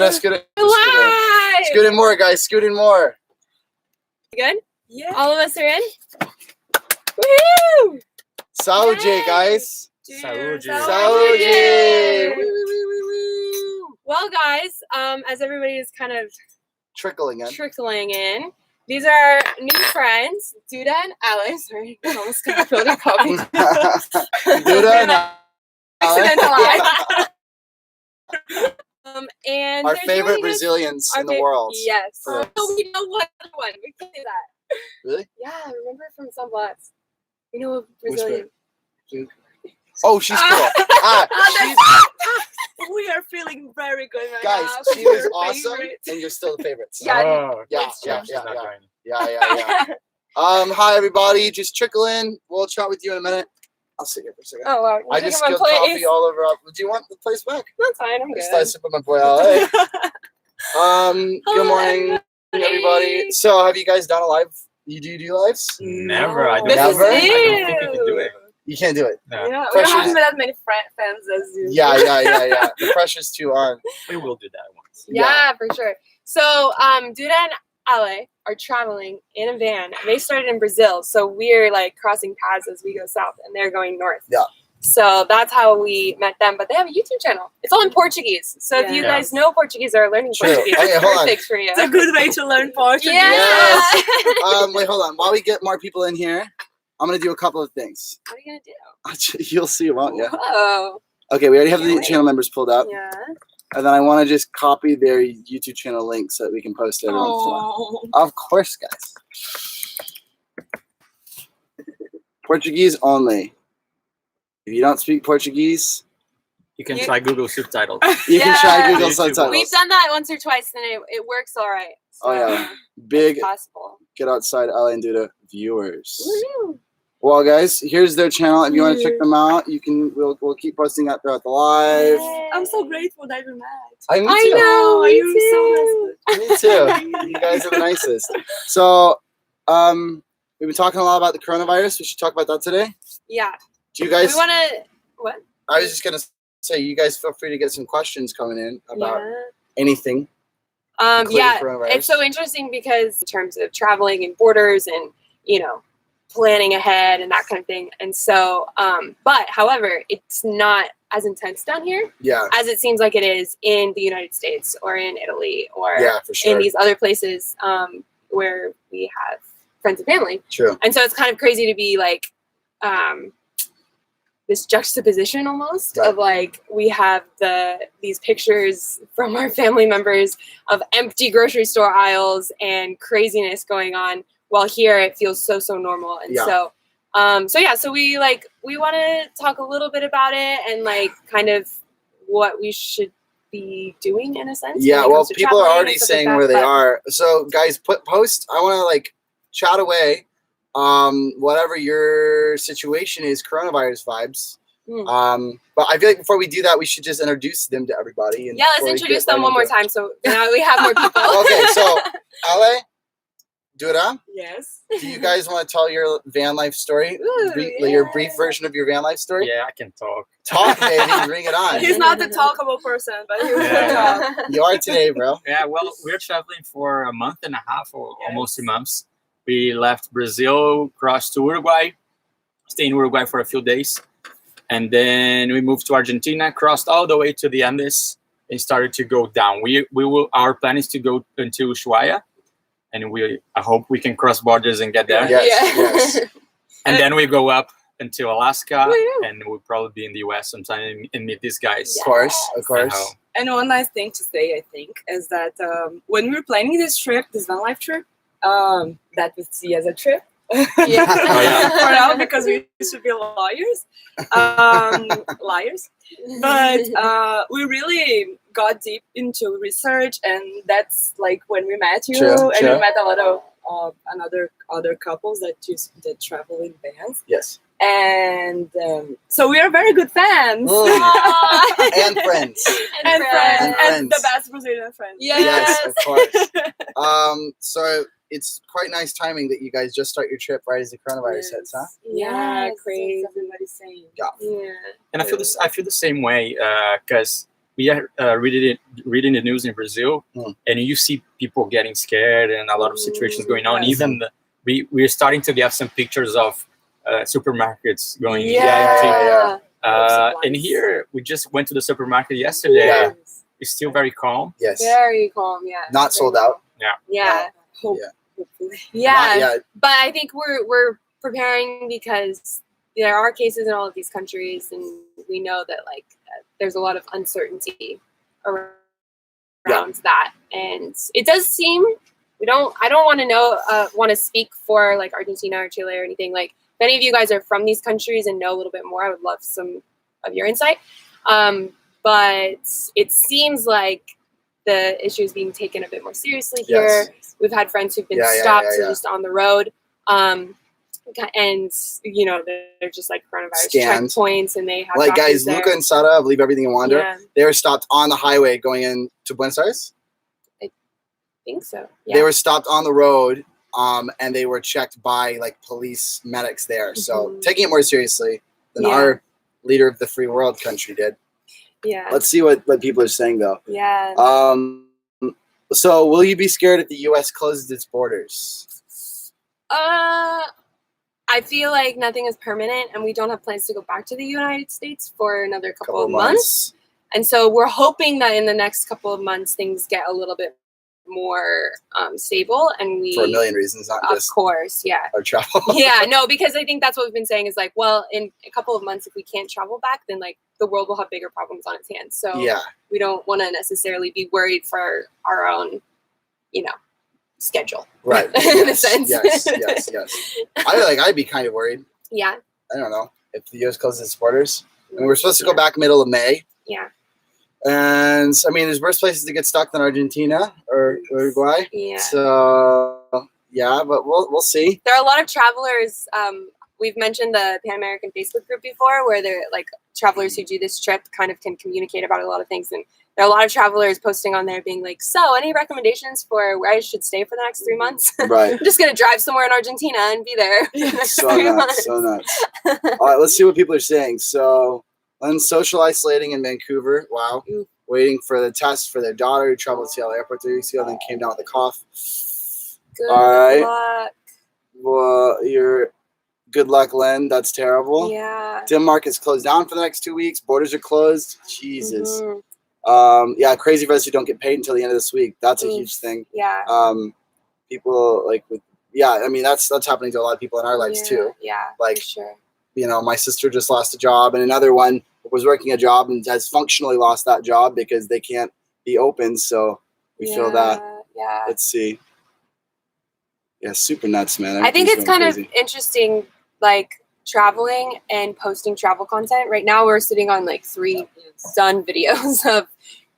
Duda, scoot in. Scoot in more, guys. Scoot in more. Good? Yeah. All of us are in? Woohoo! Saúde, guys. Saúde. Saúde. Well, guys, as everybody is kind of Trickling in. These are new friends, Duda and Alice. Sorry, I almost got filled with coffee. Duda and And our they're favorite joining us- Brazilians our in the world. Yes. For Oh, we know one. We can do that. Really? Yeah, remember from Sunblocks. We know a Brazilian. Oh, she's cool. We are feeling very good right Guys, now. she was Your awesome, favorite. and you're still the favorites. Yeah. Yeah. Yeah. Hi everybody, just trickle in. We'll chat with you in a minute. I'll sit here for a second. Oh, wow. I just spilled coffee all over. Do you want the place back? That's fine. I'm Just good. I sip of my boy LA. Good morning, everybody. So, have you guys done a live? You do lives? Never. I don't, This Never? I don't think we can do it. You can't do it. No. Yeah, we Pressure don't have is- that many fans as you. Yeah. The pressure's too on. We will do that once. Yeah, for sure. So, Duda and Ale are traveling in a van. They started in Brazil, so we're like crossing paths as we go south, and they're going north. Yeah. So that's how we met them. But they have a YouTube channel. It's all in Portuguese. So if you Yeah. guys know Portuguese or are learning True. Portuguese, Okay, it's hold on. perfect for you. It's a good way to learn Portuguese. Yeah. Wait, hold on. While we get more people in here, I'm gonna do a couple of things. What are you gonna do? You'll see, won't you? Whoa. Okay, we already have the Can't wait. channel members pulled up, Yeah. and then I want to just copy their YouTube channel link so that we can post it every once in a while. Oh. Of course, guys. Portuguese only. If you don't speak Portuguese, You can try Google subtitles. you can try Yeah. Google YouTube. subtitles. We've done that once or twice, and it works all right. So Oh, yeah. Big it's possible. Get Outside LA and Duda viewers. Woo. Well, guys, here's their channel. If you want to check them out, you can. We'll keep posting that throughout the live. I'm so grateful that we met. Me too. I know. Oh, Me you're too. so Me too. You guys are the nicest. So, we've been talking a lot about the coronavirus. We should talk about that today. Yeah. Do you guys? We want to. What? I was just gonna say, you guys feel free to get some questions coming in about Yeah. anything. including Yeah, coronavirus. it's so interesting because in terms of traveling and borders and, planning ahead and that kind of thing. And so, but however, it's not as intense down here Yeah. as it seems like it is in the United States or in Italy or Yeah, for sure. in these other places where we have friends and family. True. And so it's kind of crazy to be like this juxtaposition almost Right. of like we have these pictures from our family members of empty grocery store aisles and craziness going on, while here it feels so normal. And Yeah. so we want to talk a little bit about it and like kind of what we should be doing in a sense. Yeah, when it well, comes to people are traveling already and stuff saying like where that, they but- are. So, guys, post. I want to chat away. Whatever your situation is, coronavirus vibes. But I feel like before we do that, we should just introduce them to everybody. And Yeah, let's before we introduce get them right one more into it. time so now we have more people. Okay, so Ale, Dura, Yes. do you guys want to tell your van life story? Ooh, Your yeah. brief version of your van life story? Yeah, I can talk. Talk, baby, bring it on. He's not a talkable person, but he will Yeah. talk. You are today, bro. Yeah, well, we're traveling for a month and a half or Yes. almost 2 months. We left Brazil, crossed to Uruguay, stayed in Uruguay for a few days. And then we moved to Argentina, crossed all the way to the Andes, and started to go down. Our plan is to go until Ushuaia, and I hope we can cross borders and get there. Yes, Yeah. yes. And then we go up until Alaska, Woo. and we'll probably be in the US sometime and meet these guys. Of course, of course. Uh-huh. And one nice thing to say, I think, is that when we were planning this trip, this van life trip, that we see as a trip. Yeah. Oh, yeah. For now, because we should be liars. But we really got deep into research, and that's like when we met you, True, and true. we met a lot of other couples that travel in vans, Yes. and so we are very good fans. And friends. And friends, And and the friends. best Brazilian friends. Yes, of course. So it's quite nice timing that you guys just start your trip right as the coronavirus hits, huh? Yeah, Yes, crazy. everybody's saying. Yeah. Yeah. And I feel the same way because we are reading the news in Brazil, and you see people getting scared and a lot of situations going on. Even we're starting to get some pictures of supermarkets going. And here we just went to the supermarket yesterday. Yeah. It's still very calm. Yes. Very calm. Yeah. Not sold out. Yeah. Hope. Yeah. Not yet. But I think we're preparing because there are cases in all of these countries, and we know that like there's a lot of uncertainty around that, and it does seem I don't want to speak for like Argentina or Chile or anything. Like, if any of you guys are from these countries and know a little bit more, I would love some of your insight. But it seems like the issue is being taken a bit more seriously here. Yes. We've had friends who've been stopped just on the road. And you know, they're just like coronavirus checkpoints, and they have like guys, there. Luca and Sara of Leave Everything in Wander. Yeah. They were stopped on the highway going into Buenos Aires. I think so. Yeah. They were stopped on the road, and they were checked by like police medics there. So taking it more seriously than our leader of the free world country did. Yeah. Let's see what people are saying though. Yeah. So will you be scared if the U.S. closes its borders? I feel like nothing is permanent, and we don't have plans to go back to the United States for another couple of months. And so we're hoping that in the next couple of months things get a little bit more stable, and we for a million reasons, not just of course, our travel. No, because I think that's what we've been saying is like, well, in a couple of months, if we can't travel back, then like the world will have bigger problems on its hands. So we don't want to necessarily be worried for our own, schedule. Right. In a sense. Yes. I'd be kind of worried. Yeah. I don't know if the U.S. closes its borders. I mean, we're supposed to go back middle of May. Yeah. And I mean, there's worse places to get stuck than Argentina or Uruguay. Yeah. So but we'll see. There are a lot of travelers. We've mentioned the Pan American Facebook group before, where they're like travelers who do this trip kind of can communicate about a lot of things. And there are a lot of travelers posting on there being like, so any recommendations for where I should stay for the next 3 months? Right. I'm just going to drive somewhere in Argentina and be there. So nuts. All right, let's see what people are saying. So, unsocial isolating in Vancouver. Wow. Waiting for the test for their daughter who traveled to Seattle Airport 3 weeks ago and then came down with a cough. Good luck. Well, good luck, Len. That's terrible. Yeah. Denmark is closed down for the next 2 weeks. Borders are closed. Jesus. Crazy for us who don't get paid until the end of this week. That's a huge thing. Yeah. People I mean, that's happening to a lot of people in our lives too. Yeah. Like, for sure. My sister just lost a job, and another one was working a job and has functionally lost that job because they can't be open. So we feel that. Yeah. Let's see. Yeah, super nuts, man. I think it's kind of interesting, like traveling and posting travel content. Right now, we're sitting on like 3 done videos of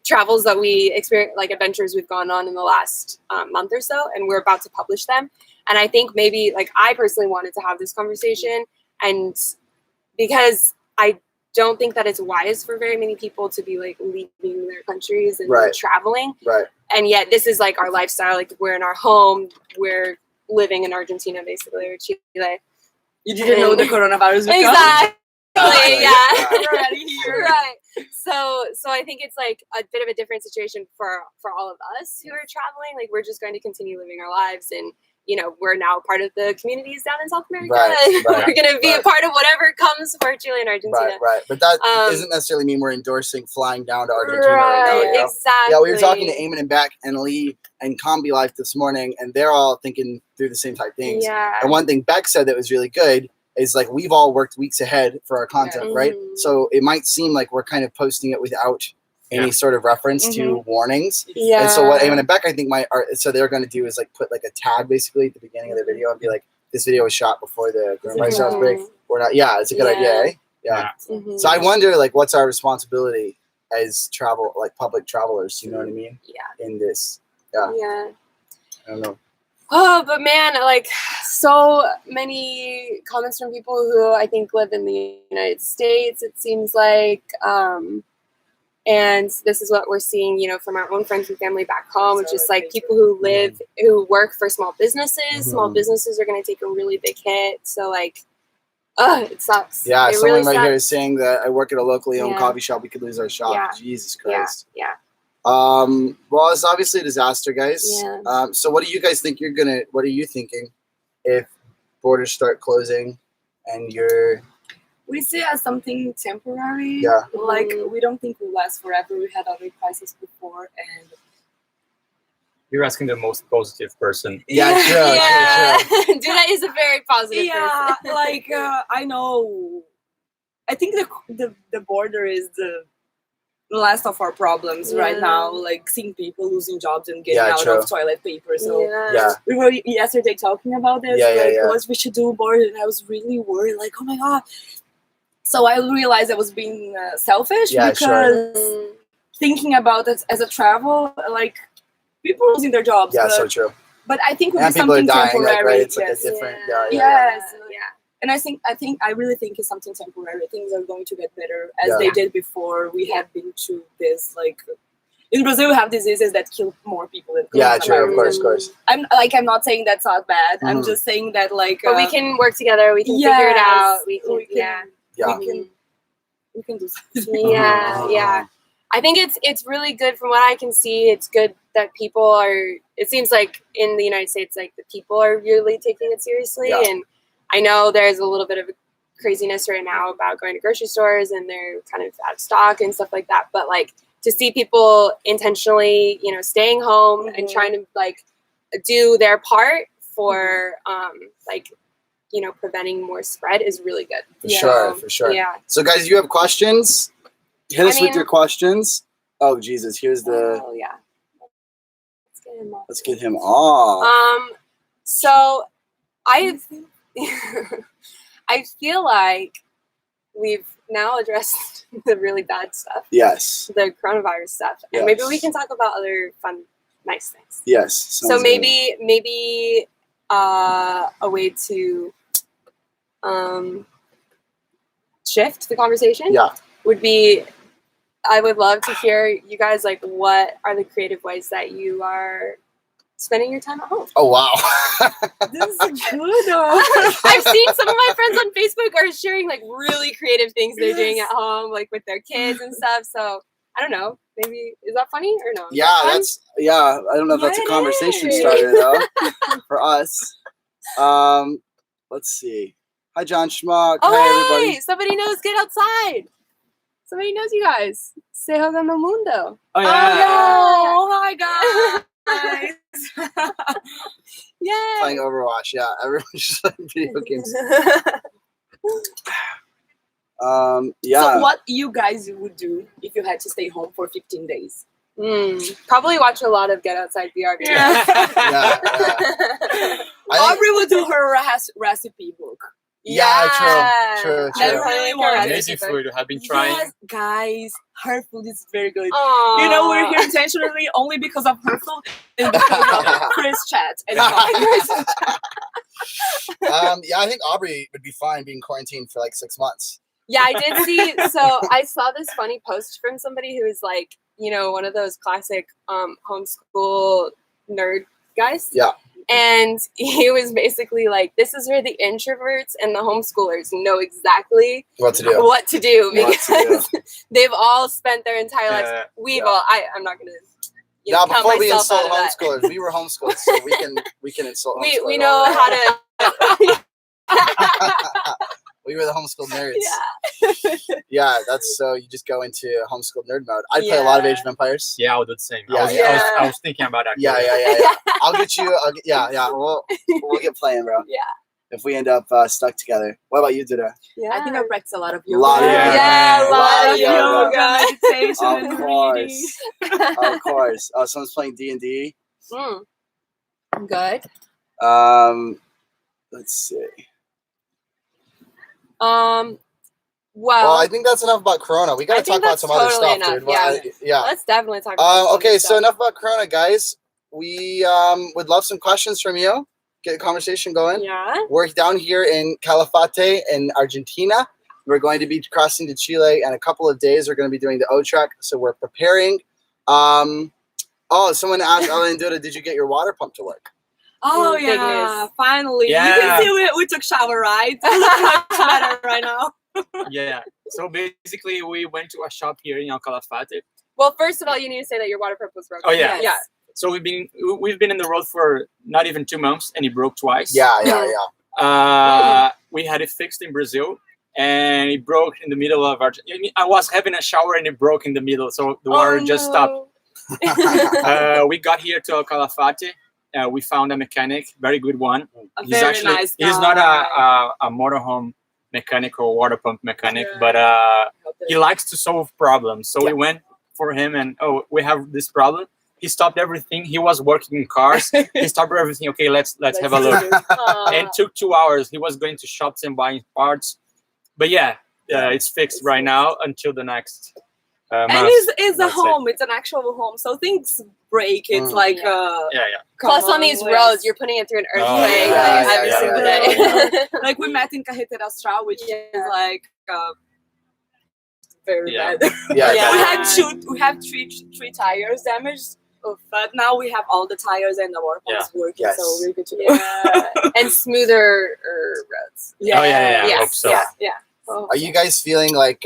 travels that we experience, like adventures we've gone on in the last month or so, and we're about to publish them. And I think maybe, like, I personally wanted to have this conversation, and because I don't think that it's wise for very many people to be like leaving their countries and traveling. Right. And yet, this is like our lifestyle. Like, we're in our home. We're living in Argentina, basically, or Chile. You didn't know the coronavirus would come? Exactly. Yeah. Already here. Right. So I think it's like a bit of a different situation for all of us who are traveling. Like, we're just going to continue living our lives, and we're now part of the communities down in South America. We're going to be a part of whatever comes for Chile and Argentina. Right. But that doesn't necessarily mean we're endorsing flying down to Argentina right now. Exactly. Yeah, we were talking to Eamon and Beck and Lee and Combi Life this morning, and they're all thinking through the same type things. Yeah. And one thing Beck said that was really good is, like, we've all worked weeks ahead for our content, right? So it might seem like we're kind of posting it without any sort of reference to warnings. Yeah. And so what Eamon and Beck, I think, so they're going to do is like put like a tag basically at the beginning of the video and be like, this video was shot before the coronavirus outbreak. Or not. Yeah, it's a good idea, eh? Yeah. So I wonder, like, what's our responsibility as public travelers, you know what I mean? Yeah. In this. Yeah. Yeah. I don't know. Oh, but man, like, so many comments from people who I think live in the United States, it seems like. And this is what we're seeing, from our own friends and family back home, which is like people who work for small businesses. Small businesses are going to take a really big hit. So, like, It sucks. Yeah, it someone really right here is sucks. saying that I work at a locally owned Yeah. coffee shop. We could lose our shop. Yeah. Jesus Yeah, Christ. yeah. Well, it's obviously a disaster, guys. Yeah. So what do you guys think what are you thinking if borders start closing and you're We see it as something temporary. Yeah. Like, Mhm. we don't think it will last forever. We had other crises before, and You're asking the most positive person. Yeah, true, Yeah. true. Duna is a very positive yeah, person. like I know. I think the border is the last of our problems right Yeah. now. Like, seeing people losing jobs and getting Yeah, out true. of toilet paper. So Yeah. we were yesterday talking about this. Yeah, yeah, like, yeah. what we should do border, and I was really worried. Like, oh my god. So I realized I was being selfish Yeah, because sure. thinking about it as a travel, like, people losing their jobs. Yeah, but, so true. but I think it would And be people are something dying, temporary. like, right? It's like a yes. different Yeah. Yes. Yeah. And I really think it's something temporary. Things are going to get better as Yeah. they did before. We have been through this. Like, in Brazil, we have diseases that kill more people than Yeah, true, of coronavirus. course. I'm not saying that's not bad. I'm Mhm. just saying that, like, But we can work together. We can figure it out. We can, yeah. Yeah. we can do something. Yeah, yeah. I think it's really good from what I can see. It's good that people are. It seems like in the United States, like the people are really taking it seriously. Yeah. And I know there's a little bit of craziness right now about going to grocery stores and they're kind of out of stock and stuff like that. But like to see people intentionally, staying home and trying to like do their part for preventing more spread is really good. For sure. Yeah. So guys, you have questions? Hit us I mean- with your questions. Oh Jesus, here's the Oh yeah. Let's get him off. let's get him off. So I feel like we've now addressed the really bad stuff, Yes. the coronavirus stuff, and maybe we Yes. can talk about other fun, nice things. Yes. So sounds maybe a way to shift the conversation Yeah. would be, I would love to hear you guys, like, what are the creative ways that you are spending your time at home? Oh wow. This is good. I've seen some of my friends on Facebook are sharing like really creative things they're doing at home, like with their kids and stuff. So I don't know. Maybe is that funny or no? Is Yeah, that fun? I don't know if that's a It conversation is. starter though for us. Let's see. Hi John Schmuck. Oh, Hi everybody. hey, somebody knows Get Outside. Somebody knows you guys. Say hello no mundo. Oh yeah. Oh, hi guys. Yeah. Playing Overwatch, yeah. Everyone's just playing video games. Yeah. So what you guys would do if you had to stay home for 15 days? Probably watch a lot of Get Outside VR videos. Yeah, yeah. I think- Aubrey would do her recipe book. Yeah, true. I Definitely really like a want recipe Amazing book. food. I've been trying. Yes, guys, her food is very good. Aww. You know, we're here intentionally only because of her food and because of Chris chat. And Yeah, I think Aubrey would be fine being quarantined for like 6 months. Yeah, I did see. So I saw this funny post from somebody who was like, one of those classic homeschool nerd guys. Yeah. And he was basically like, this is where the introverts and the homeschoolers know exactly What to do? what to do What to do. because they've all spent their entire lives. Yeah. We've Yeah. all. I'm not gonna. Yeah, count before we myself insult out of that. homeschoolers, we were homeschooled, so we can insult homeschoolers. We know how to. We were the homeschool nerds. Yeah. Yeah, that's so you just go into homeschool nerd mode. I play a lot of Age of Empires. Yeah, I'll do the same. Yeah, I was thinking about that. Yeah. I'll get you. Yeah. We'll get playing, bro. Yeah. If we end up stuck together. What about you, Duda? Yeah. I think I practice a lot of yoga. Lot of yoga. Yeah, a lot of yoga. meditation, Of and course. reading. Of course. Oh, someone's playing D&D. Good. Let's see. Well, Well, I think that's enough about Corona. We got I to talk think about that's some other totally stuff, enough, dude. yeah. Yeah. let's definitely talk about some Okay, other so stuff. enough about Corona, guys. We would love some questions from you. Get the conversation going. Yeah. We're down here in Calafate in Argentina. We're going to be crossing to Chile in a couple of days. We're going to be doing the O trek, so we're preparing. Someone asked Ellen Duda, did you get your water pump to work? Oh Big yeah, news. finally! You Yeah. can see we took shower, right? It looks much better right now. Yeah. So basically, we went to a shop here in Calafate. Well, first of all, you need to say that your waterproof was broken. Oh, yeah. Yeah. So we've been in the road for not even 2 months, and it broke twice. Yeah. We had it fixed in Brazil, and it broke in the middle of Argentina. I was having a shower, and it broke in the middle, so the water just stopped. We got here to Calafate. We found a mechanic, very good one. A very nice guy. He's not a motorhome mechanic or water pump mechanic, but he likes to solve problems. So we went for him, and we have this problem. He stopped everything. He was working in cars. He stopped everything. Okay, let's have a look. And it took 2 hours. He was going to shops and buying parts. But it's fixed right now until the next and month, it's a home. It's an actual home. So things break. It's like Plus, on these roads, you're putting it through an earthquake every single day. Like we met in Carretera Austral, which is like very bad. We had three tires damaged. But now we have all the tires and the water pumps working, so we're good to go. And smoother roads. I hope so. Yeah. Are you guys feeling like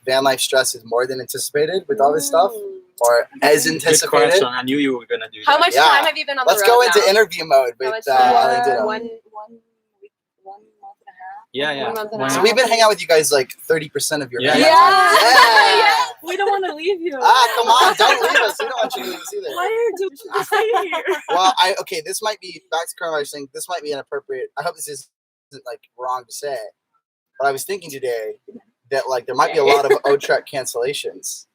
van life stress is more than anticipated with all this stuff, or as Good anticipated? question. I knew you were gonna do How that. much time have you been on Let's the road go into now? interview mode with Valentino. 1 month and a half. Yeah. 1 month and a So half. we've been hanging out with you guys like 30% of your Yeah. van Yeah. life time. Yeah. We don't want to leave you. Come on, don't leave us. We don't want you to leave us either. Why do you stay here? Well, this might be back to coronavirus thing. This might be inappropriate. I hope this isn't like wrong to say, but I was thinking today that like there might be a lot of O-Trek cancellations.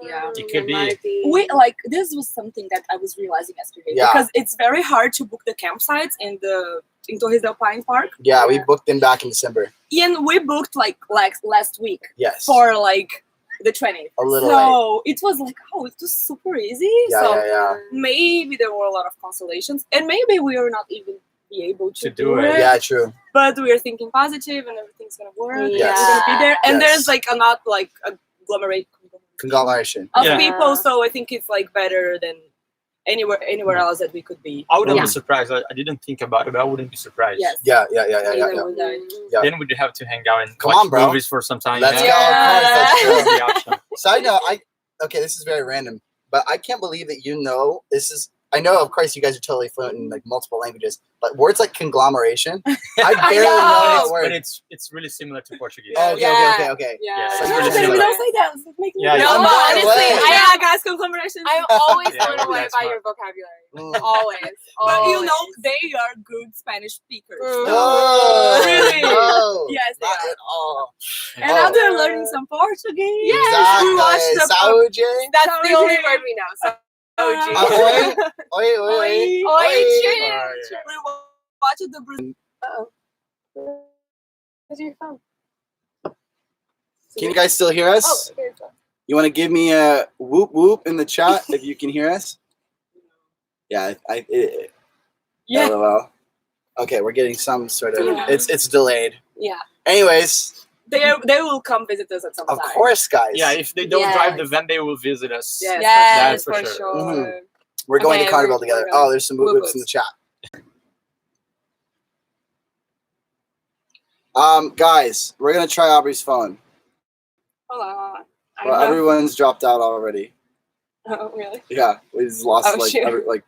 Yeah. It could be. We like this was something that I was realizing yesterday because it's very hard to book the campsites in Torres del Paine Park. Yeah, we booked them back in December. And we booked like last week. Yes. For like the 20th. A little so it was like, it was super easy. Yeah. Maybe there were a lot of cancellations, and maybe we are not even be able to do it. Yeah, true. But we are thinking positive, and everything's gonna work. Yes. We're gonna be there, and there's like a conglomeration of people. So I think it's like better than anywhere else that we could be. I wouldn't be surprised. I didn't think about it, but I wouldn't be surprised. Yes. Yeah. Then we'd have to hang out and Come watch on, bro. movies for some time. Let's go. That's the option. Side note, this is very random, but I can't believe that I know, of course, you guys are totally fluent in like multiple languages, but words like conglomeration, I barely know that word. But it's really similar to Portuguese. Oh, okay. Yeah, So it's you're really just similar. We don't say that. It's making Yeah, me yeah. No, I'm not honestly, aware. guys, conglomeration. I'm always Yeah, blown away that's by smart. your vocabulary. Mm. Always. But you know, they are good Spanish speakers. No, Really? no, Yes, they not are. at all. And now they're learning some Portuguese. Exactly. We watched the Saúde. That's the only word we know. So, Oi. Oi, We watched the Brazil. Where's your phone? Can you guys still hear us? Here's one. You want to give me a whoop whoop in the chat if you can hear us? Yeah, LOL. Okay, we're getting some sort of. It's delayed. Yeah. Anyways, They will come visit us at some of time. course, guys. Yeah, if they don't drive the van, they will visit us. Yes. Yes, That's for for sure. Mhm. We're going to Carnival together. we're going. There's some whoop whoops in the chat. Guys, we're gonna try Aubrey's phone. Hold on. Well, everyone's dropped out already. Oh, really? Yeah, we just lost Oh, shoot. like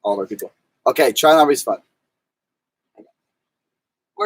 all of our people. Okay, try Aubrey's phone.